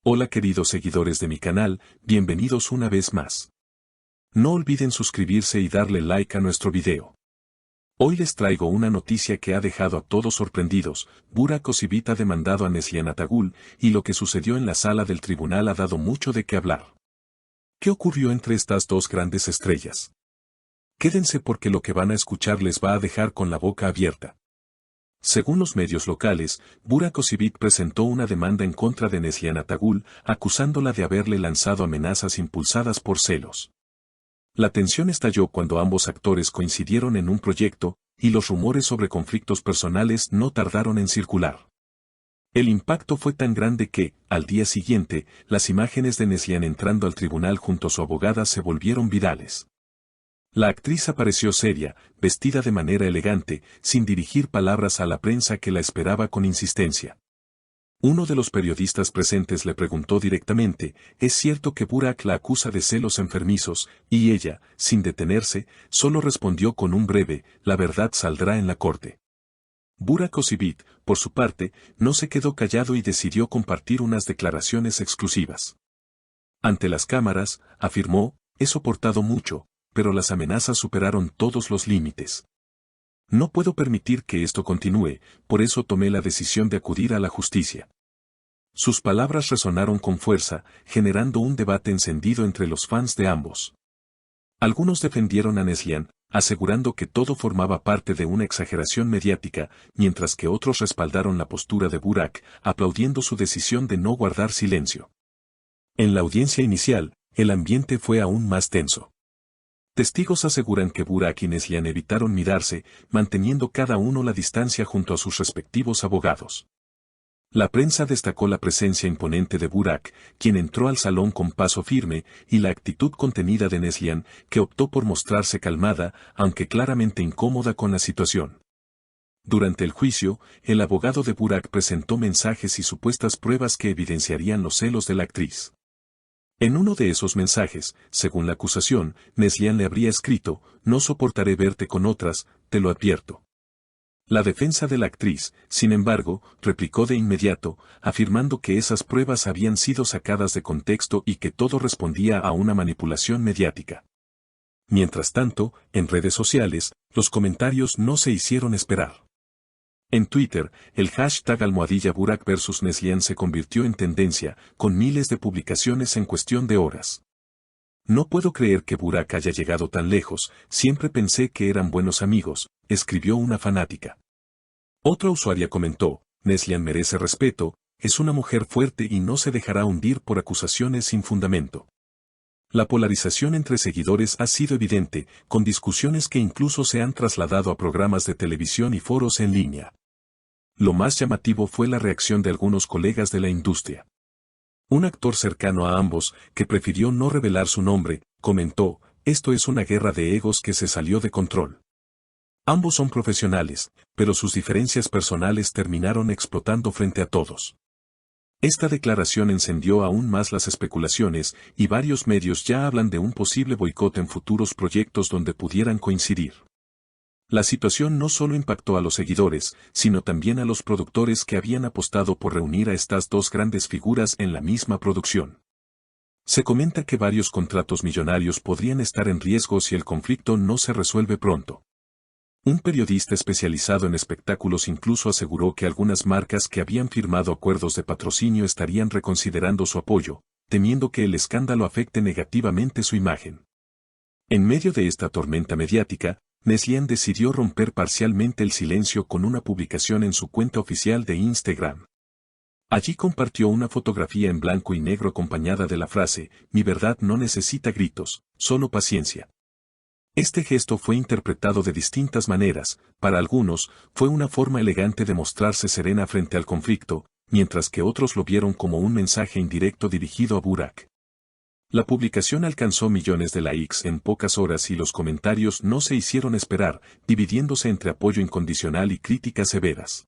Hola queridos seguidores de mi canal, bienvenidos una vez más. No olviden suscribirse y darle like a nuestro video. Hoy les traigo una noticia que ha dejado a todos sorprendidos. Burak Özçivit ha demandado a Neslihan Atagül, y lo que sucedió en la sala del tribunal ha dado mucho de qué hablar. ¿Qué ocurrió entre estas dos grandes estrellas? Quédense porque lo que van a escuchar les va a dejar con la boca abierta. Según los medios locales, Burak Özçivit presentó una demanda en contra de Neslihan Atagül, acusándola de haberle lanzado amenazas impulsadas por celos. La tensión estalló cuando ambos actores coincidieron en un proyecto, y los rumores sobre conflictos personales no tardaron en circular. El impacto fue tan grande que, al día siguiente, las imágenes de Neslihan entrando al tribunal junto a su abogada se volvieron virales. La actriz apareció seria, vestida de manera elegante, sin dirigir palabras a la prensa que la esperaba con insistencia. Uno de los periodistas presentes le preguntó directamente, ¿es cierto que Burak la acusa de celos enfermizos? Y ella, sin detenerse, solo respondió con un breve, la verdad saldrá en la corte. Burak Özçivit, por su parte, no se quedó callado y decidió compartir unas declaraciones exclusivas. Ante las cámaras, afirmó, he soportado mucho, pero las amenazas superaron todos los límites. No puedo permitir que esto continúe, por eso tomé la decisión de acudir a la justicia. Sus palabras resonaron con fuerza, generando un debate encendido entre los fans de ambos. Algunos defendieron a Neslihan, asegurando que todo formaba parte de una exageración mediática, mientras que otros respaldaron la postura de Burak, aplaudiendo su decisión de no guardar silencio. En la audiencia inicial, el ambiente fue aún más tenso. Testigos aseguran que Burak y Neslihan evitaron mirarse, manteniendo cada uno la distancia junto a sus respectivos abogados. La prensa destacó la presencia imponente de Burak, quien entró al salón con paso firme, y la actitud contenida de Neslihan, que optó por mostrarse calmada, aunque claramente incómoda con la situación. Durante el juicio, el abogado de Burak presentó mensajes y supuestas pruebas que evidenciarían los celos de la actriz. En uno de esos mensajes, según la acusación, Neslihan le habría escrito, no soportaré verte con otras, te lo advierto. La defensa de la actriz, sin embargo, replicó de inmediato, afirmando que esas pruebas habían sido sacadas de contexto y que todo respondía a una manipulación mediática. Mientras tanto, en redes sociales, los comentarios no se hicieron esperar. En Twitter, el hashtag #Burak vs Neslihan se convirtió en tendencia, con miles de publicaciones en cuestión de horas. No puedo creer que Burak haya llegado tan lejos, siempre pensé que eran buenos amigos, escribió una fanática. Otra usuaria comentó, Neslihan merece respeto, es una mujer fuerte y no se dejará hundir por acusaciones sin fundamento. La polarización entre seguidores ha sido evidente, con discusiones que incluso se han trasladado a programas de televisión y foros en línea. Lo más llamativo fue la reacción de algunos colegas de la industria. Un actor cercano a ambos, que prefirió no revelar su nombre, comentó, esto es una guerra de egos que se salió de control. Ambos son profesionales, pero sus diferencias personales terminaron explotando frente a todos. Esta declaración encendió aún más las especulaciones, y varios medios ya hablan de un posible boicot en futuros proyectos donde pudieran coincidir. La situación no solo impactó a los seguidores, sino también a los productores que habían apostado por reunir a estas dos grandes figuras en la misma producción. Se comenta que varios contratos millonarios podrían estar en riesgo si el conflicto no se resuelve pronto. Un periodista especializado en espectáculos incluso aseguró que algunas marcas que habían firmado acuerdos de patrocinio estarían reconsiderando su apoyo, temiendo que el escándalo afecte negativamente su imagen. En medio de esta tormenta mediática, Neslihan decidió romper parcialmente el silencio con una publicación en su cuenta oficial de Instagram. Allí compartió una fotografía en blanco y negro acompañada de la frase, mi verdad no necesita gritos, solo paciencia. Este gesto fue interpretado de distintas maneras, para algunos, fue una forma elegante de mostrarse serena frente al conflicto, mientras que otros lo vieron como un mensaje indirecto dirigido a Burak. La publicación alcanzó millones de likes en pocas horas y los comentarios no se hicieron esperar, dividiéndose entre apoyo incondicional y críticas severas.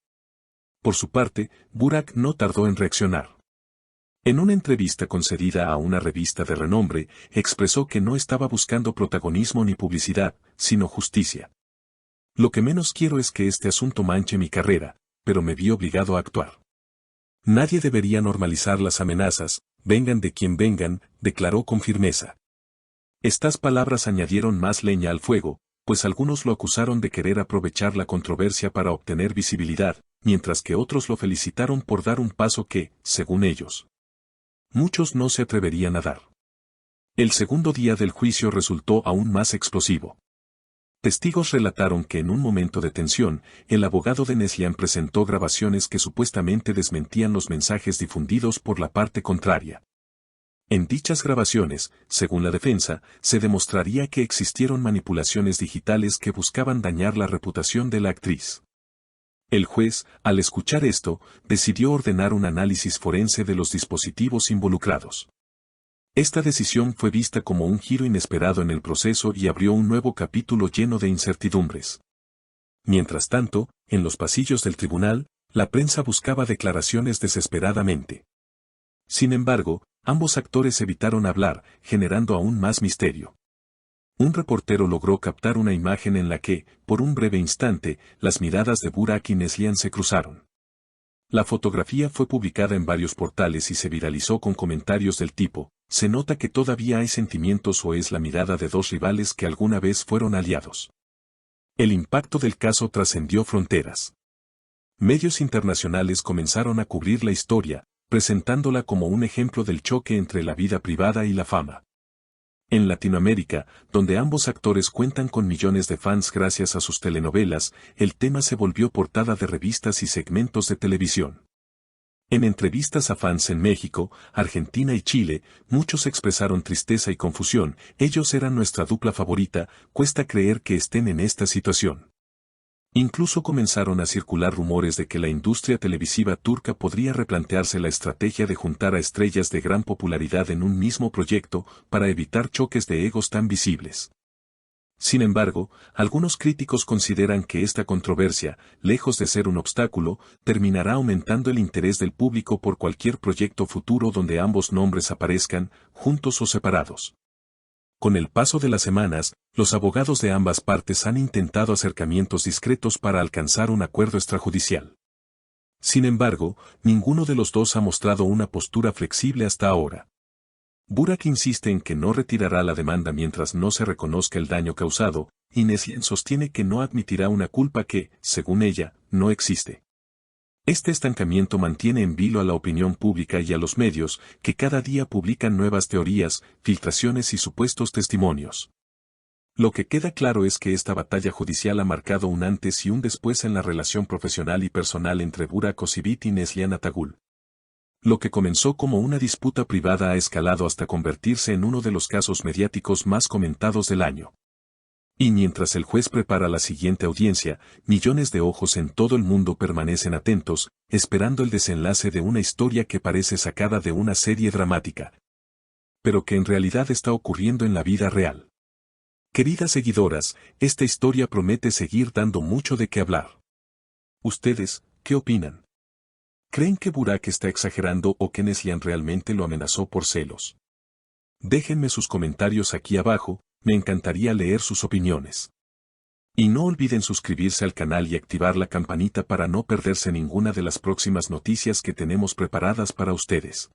Por su parte, Burak no tardó en reaccionar. En una entrevista concedida a una revista de renombre, expresó que no estaba buscando protagonismo ni publicidad, sino justicia. Lo que menos quiero es que este asunto manche mi carrera, pero me vi obligado a actuar. Nadie debería normalizar las amenazas, vengan de quien vengan, declaró con firmeza. Estas palabras añadieron más leña al fuego, pues algunos lo acusaron de querer aprovechar la controversia para obtener visibilidad, mientras que otros lo felicitaron por dar un paso que, según ellos, muchos no se atreverían a dar. El segundo día del juicio resultó aún más explosivo. Testigos relataron que en un momento de tensión, el abogado de Neslian presentó grabaciones que supuestamente desmentían los mensajes difundidos por la parte contraria. En dichas grabaciones, según la defensa, se demostraría que existieron manipulaciones digitales que buscaban dañar la reputación de la actriz. El juez, al escuchar esto, decidió ordenar un análisis forense de los dispositivos involucrados. Esta decisión fue vista como un giro inesperado en el proceso y abrió un nuevo capítulo lleno de incertidumbres. Mientras tanto, en los pasillos del tribunal, la prensa buscaba declaraciones desesperadamente. Sin embargo, ambos actores evitaron hablar, generando aún más misterio. Un reportero logró captar una imagen en la que, por un breve instante, las miradas de Burak y Neslian se cruzaron. La fotografía fue publicada en varios portales y se viralizó con comentarios del tipo: se nota que todavía hay sentimientos o es la mirada de dos rivales que alguna vez fueron aliados. El impacto del caso trascendió fronteras. Medios internacionales comenzaron a cubrir la historia, presentándola como un ejemplo del choque entre la vida privada y la fama. En Latinoamérica, donde ambos actores cuentan con millones de fans gracias a sus telenovelas, el tema se volvió portada de revistas y segmentos de televisión. En entrevistas a fans en México, Argentina y Chile, muchos expresaron tristeza y confusión. Ellos eran nuestra dupla favorita, cuesta creer que estén en esta situación. Incluso comenzaron a circular rumores de que la industria televisiva turca podría replantearse la estrategia de juntar a estrellas de gran popularidad en un mismo proyecto para evitar choques de egos tan visibles. Sin embargo, algunos críticos consideran que esta controversia, lejos de ser un obstáculo, terminará aumentando el interés del público por cualquier proyecto futuro donde ambos nombres aparezcan, juntos o separados. Con el paso de las semanas, los abogados de ambas partes han intentado acercamientos discretos para alcanzar un acuerdo extrajudicial. Sin embargo, ninguno de los dos ha mostrado una postura flexible hasta ahora. Burak insiste en que no retirará la demanda mientras no se reconozca el daño causado, y Neslian sostiene que no admitirá una culpa que, según ella, no existe. Este estancamiento mantiene en vilo a la opinión pública y a los medios, que cada día publican nuevas teorías, filtraciones y supuestos testimonios. Lo que queda claro es que esta batalla judicial ha marcado un antes y un después en la relación profesional y personal entre Burak Özçivit y Neslian Atagül. Lo que comenzó como una disputa privada ha escalado hasta convertirse en uno de los casos mediáticos más comentados del año. Y mientras el juez prepara la siguiente audiencia, millones de ojos en todo el mundo permanecen atentos, esperando el desenlace de una historia que parece sacada de una serie dramática, pero que en realidad está ocurriendo en la vida real. Queridas seguidoras, esta historia promete seguir dando mucho de qué hablar. ¿Ustedes, qué opinan? ¿Creen que Burak está exagerando o que Neslian realmente lo amenazó por celos? Déjenme sus comentarios aquí abajo, me encantaría leer sus opiniones. Y no olviden suscribirse al canal y activar la campanita para no perderse ninguna de las próximas noticias que tenemos preparadas para ustedes.